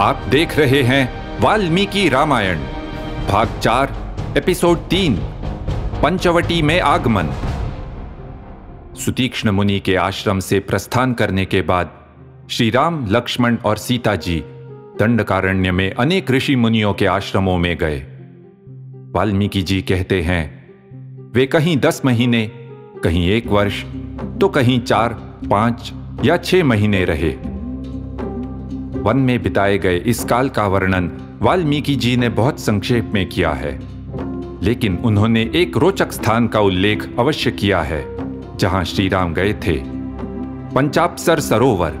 आप देख रहे हैं वाल्मीकि रामायण भाग 4 एपिसोड 3 पंचवटी में आगमन। सुतीक्ष्ण मुनि के आश्रम से प्रस्थान करने के बाद श्री राम, लक्ष्मण और सीता जी दंडकारण्य में अनेक ऋषि मुनियों के आश्रमों में गए। वाल्मीकि जी कहते हैं वे कहीं 10 महीने, कहीं 1 वर्ष, तो कहीं 4, 5 या 6 महीने रहे। वन में बिताए गए इस काल का वर्णन वाल्मीकि जी ने बहुत संक्षेप में किया है, लेकिन उन्होंने एक रोचक स्थान का उल्लेख अवश्य किया है जहां श्री राम गए थे। पंचाप्सर सरोवर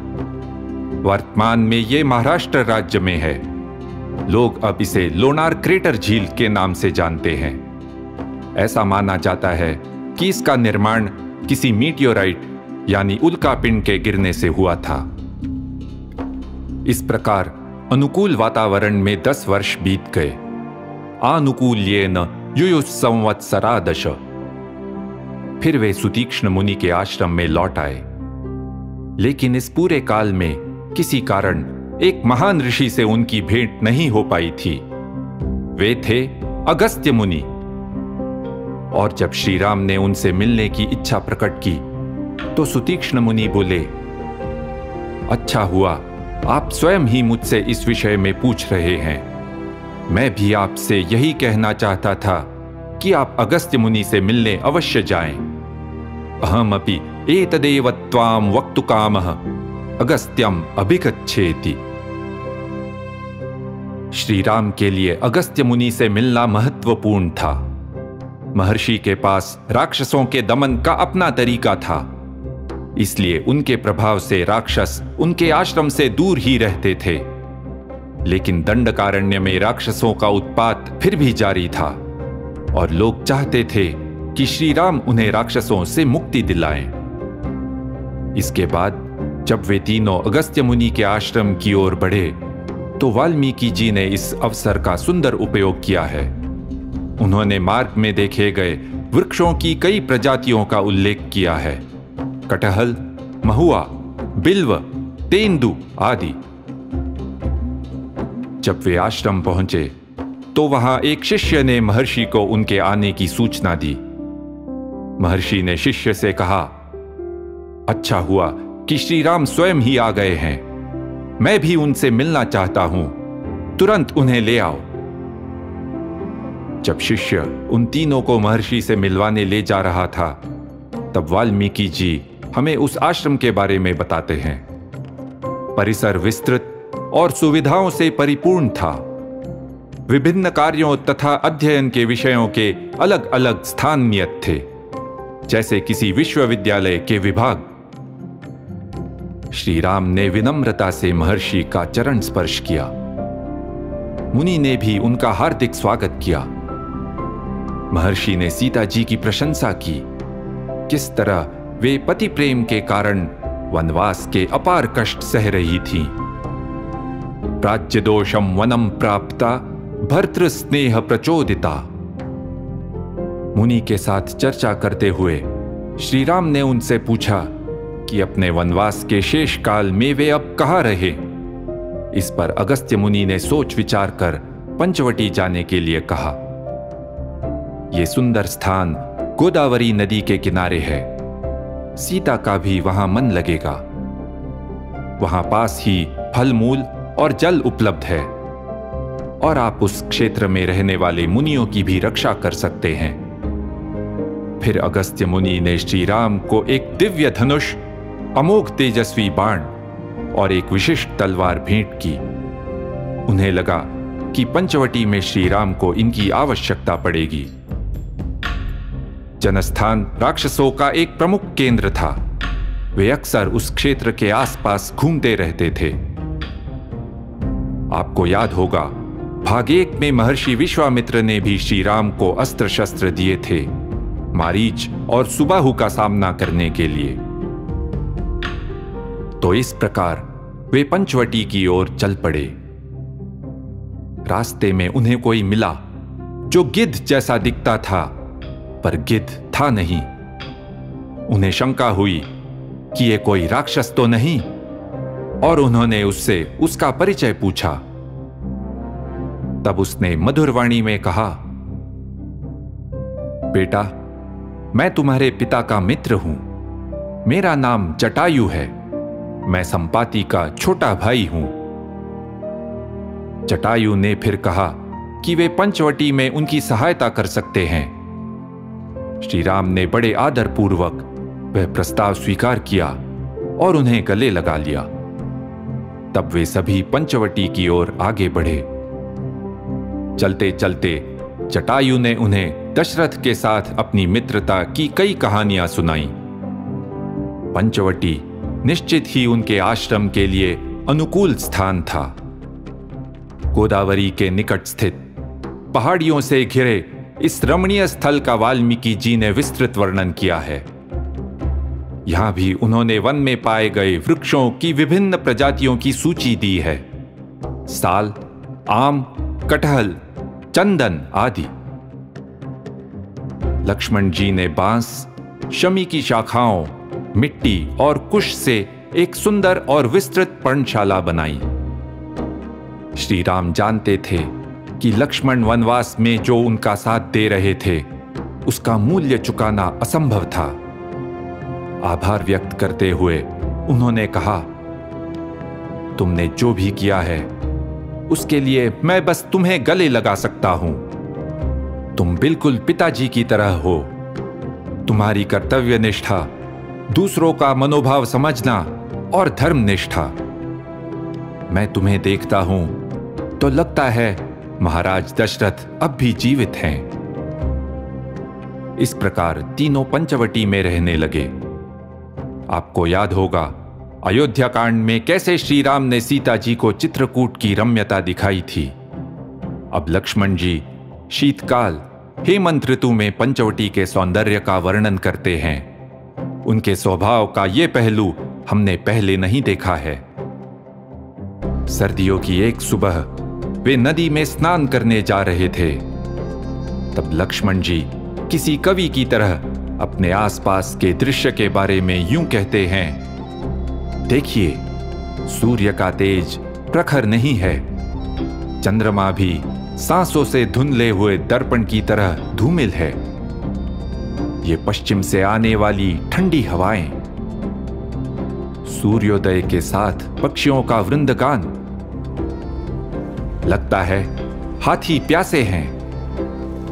वर्तमान में ये महाराष्ट्र राज्य में है। लोग अब इसे लोनार क्रेटर झील के नाम से जानते हैं। ऐसा माना जाता है कि इसका निर्माण किसी मीटियोराइट यानी उल्कापिंड के गिरने से हुआ था। इस प्रकार अनुकूल वातावरण में 10 वर्ष बीत गए। आनुकूल्येन युयुस्संवत्सरादश। फिर वे सुतीक्ष्ण मुनि के आश्रम में लौट आए, लेकिन इस पूरे काल में किसी कारण एक महान ऋषि से उनकी भेंट नहीं हो पाई थी। वे थे अगस्त्य मुनि। और जब श्री राम ने उनसे मिलने की इच्छा प्रकट की तो सुतीक्ष्ण मुनि बोले, अच्छा हुआ आप स्वयं ही मुझसे इस विषय में पूछ रहे हैं। मैं भी आपसे यही कहना चाहता था कि आप अगस्त्य मुनि से मिलने अवश्य जाएं। अहमपि एतदेव त्वां वक्तुकामः अगस्त्यम अभिगच्छेति। श्री राम के लिए अगस्त्य मुनि से मिलना महत्वपूर्ण था। महर्षि के पास राक्षसों के दमन का अपना तरीका था, इसलिए उनके प्रभाव से राक्षस उनके आश्रम से दूर ही रहते थे। लेकिन दंडकारण्य में राक्षसों का उत्पात फिर भी जारी था और लोग चाहते थे कि श्री राम उन्हें राक्षसों से मुक्ति दिलाएं। इसके बाद जब वे तीनों अगस्त्य मुनि के आश्रम की ओर बढ़े तो वाल्मीकि जी ने इस अवसर का सुंदर उपयोग किया है। उन्होंने मार्ग में देखे गए वृक्षों की कई प्रजातियों का उल्लेख किया है। कटहल, महुआ, बिल्व, तेंदु आदि। जब वे आश्रम पहुंचे तो वहां एक शिष्य ने महर्षि को उनके आने की सूचना दी। महर्षि ने शिष्य से कहा, अच्छा हुआ कि श्री राम स्वयं ही आ गए हैं। मैं भी उनसे मिलना चाहता हूं, तुरंत उन्हें ले आओ। जब शिष्य उन तीनों को महर्षि से मिलवाने ले जा रहा था तब वाल्मीकि जी हमें उस आश्रम के बारे में बताते हैं। परिसर विस्तृत और सुविधाओं से परिपूर्ण था। विभिन्न कार्यों तथा अध्ययन के विषयों के अलग अलग स्थान नियत थे, जैसे किसी विश्वविद्यालय के विभाग। श्री राम ने विनम्रता से महर्षि का चरण स्पर्श किया। मुनि ने भी उनका हार्दिक स्वागत किया। महर्षि ने सीता जी की प्रशंसा की, किस तरह वे पति प्रेम के कारण वनवास के अपार कष्ट सह रही थीं। प्राच्य दोषम वनम प्राप्ता भर्तृ स्नेह प्रचोदिता। मुनि के साथ चर्चा करते हुए श्री राम ने उनसे पूछा कि अपने वनवास के शेष काल में वे अब कहाँ रहे। इस पर अगस्त्य मुनि ने सोच विचार कर पंचवटी जाने के लिए कहा। यह सुंदर स्थान गोदावरी नदी के किनारे है। सीता का भी वहां मन लगेगा। वहां पास ही फल मूल और जल उपलब्ध है और आप उस क्षेत्र में रहने वाले मुनियों की भी रक्षा कर सकते हैं। फिर अगस्त्य मुनि ने श्री राम को एक दिव्य धनुष, अमोघ तेजस्वी बाण और एक विशिष्ट तलवार भेंट की। उन्हें लगा कि पंचवटी में श्री राम को इनकी आवश्यकता पड़ेगी। जनस्थान राक्षसों का एक प्रमुख केंद्र था। वे अक्सर उस क्षेत्र के आसपास घूमते रहते थे। आपको याद होगा, भाग 1 में महर्षि विश्वामित्र ने भी श्री राम को अस्त्र शस्त्र दिए थे, मारीच और सुबाहु का सामना करने के लिए। तो इस प्रकार वे पंचवटी की ओर चल पड़े। रास्ते में उन्हें कोई मिला जो गिद्ध जैसा दिखता था, पर गिद्ध था नहीं। उन्हें शंका हुई कि ये कोई राक्षस तो नहीं, और उन्होंने उससे उसका परिचय पूछा। तब उसने मधुरवाणी में कहा, बेटा, मैं तुम्हारे पिता का मित्र हूं। मेरा नाम जटायु है। मैं संपाति का छोटा भाई हूं। जटायु ने फिर कहा कि वे पंचवटी में उनकी सहायता कर सकते हैं। श्री राम ने बड़े आदरपूर्वक वह प्रस्ताव स्वीकार किया और उन्हें गले लगा लिया। तब वे सभी पंचवटी की ओर आगे बढ़े। चलते चलते जटायु ने उन्हें दशरथ के साथ अपनी मित्रता की कई कहानियां सुनाई। पंचवटी निश्चित ही उनके आश्रम के लिए अनुकूल स्थान था। गोदावरी के निकट स्थित पहाड़ियों से घिरे इस रमणीय स्थल का वाल्मीकि जी ने विस्तृत वर्णन किया है। यहां भी उन्होंने वन में पाए गए वृक्षों की विभिन्न प्रजातियों की सूची दी है। साल, आम, कटहल, चंदन आदि। लक्ष्मण जी ने बांस, शमी की शाखाओं, मिट्टी और कुश से एक सुंदर और विस्तृत पर्णशाला बनाई। श्री राम जानते थे कि लक्ष्मण वनवास में जो उनका साथ दे रहे थे उसका मूल्य चुकाना असंभव था। आभार व्यक्त करते हुए उन्होंने कहा, तुमने जो भी किया है उसके लिए मैं बस तुम्हें गले लगा सकता हूं। तुम बिल्कुल पिताजी की तरह हो। तुम्हारी कर्तव्य निष्ठा, दूसरों का मनोभाव समझना और धर्मनिष्ठा। मैं तुम्हें देखता हूं तो लगता है महाराज दशरथ अब भी जीवित हैं। इस प्रकार तीनों पंचवटी में रहने लगे। आपको याद होगा अयोध्या कांड में कैसे श्री राम ने सीता जी को चित्रकूट की रम्यता दिखाई थी। अब लक्ष्मण जी शीतकाल हेमंत ऋतु में पंचवटी के सौंदर्य का वर्णन करते हैं। उनके स्वभाव का यह पहलू हमने पहले नहीं देखा है। सर्दियों की एक सुबह वे नदी में स्नान करने जा रहे थे। तब लक्ष्मण जी किसी कवि की तरह अपने आसपास के दृश्य के बारे में यूं कहते हैं, देखिए, सूर्य का तेज प्रखर नहीं है। चंद्रमा भी सांसों से धुंधले हुए दर्पण की तरह धूमिल है। ये पश्चिम से आने वाली ठंडी हवाएं, सूर्योदय के साथ पक्षियों का वृंदगान। लगता है हाथी प्यासे हैं,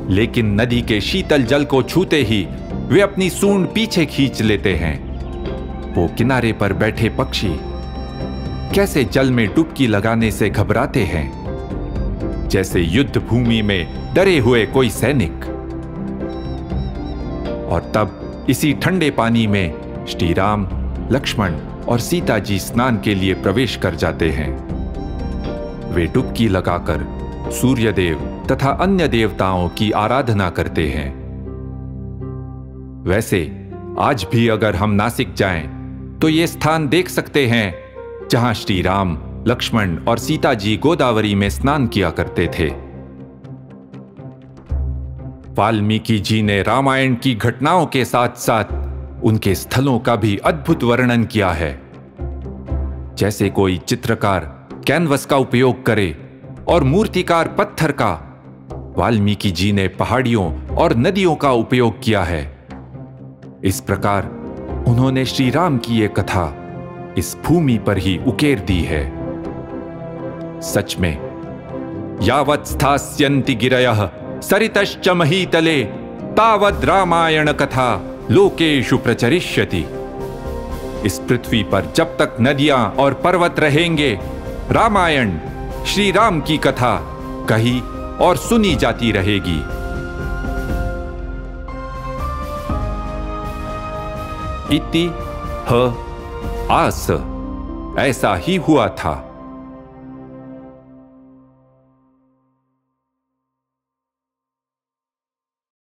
लेकिन नदी के शीतल जल को छूते ही वे अपनी सूंड पीछे खींच लेते हैं। वो किनारे पर बैठे पक्षी कैसे जल में डुबकी लगाने से घबराते हैं, जैसे युद्ध भूमि में डरे हुए कोई सैनिक। और तब इसी ठंडे पानी में श्री राम, लक्ष्मण और सीता जी स्नान के लिए प्रवेश कर जाते हैं। वे डुबकी लगाकर सूर्यदेव तथा अन्य देवताओं की आराधना करते हैं। वैसे आज भी अगर हम नासिक जाएं तो ये स्थान देख सकते हैं जहां श्री राम, लक्ष्मण और सीता जी गोदावरी में स्नान किया करते थे। वाल्मीकि जी ने रामायण की घटनाओं के साथ साथ उनके स्थलों का भी अद्भुत वर्णन किया है। जैसे कोई चित्रकार कैनवस का उपयोग करे और मूर्तिकार पत्थर का, वाल्मीकि जी ने पहाड़ियों और नदियों का उपयोग किया है। इस प्रकार उन्होंने श्री राम की ये कथा इस भूमि पर ही उकेर दी है। सच में यावत् स्थास्यन्ति गिरयः सरितश्च महीतले तावद् रामायण कथा लोकेषु प्रचरिष्यति। इस पृथ्वी पर जब तक नदियां और पर्वत रहेंगे, रामायण, श्री राम की कथा कही और सुनी जाती रहेगी। इति ह आस, ऐसा ही हुआ था।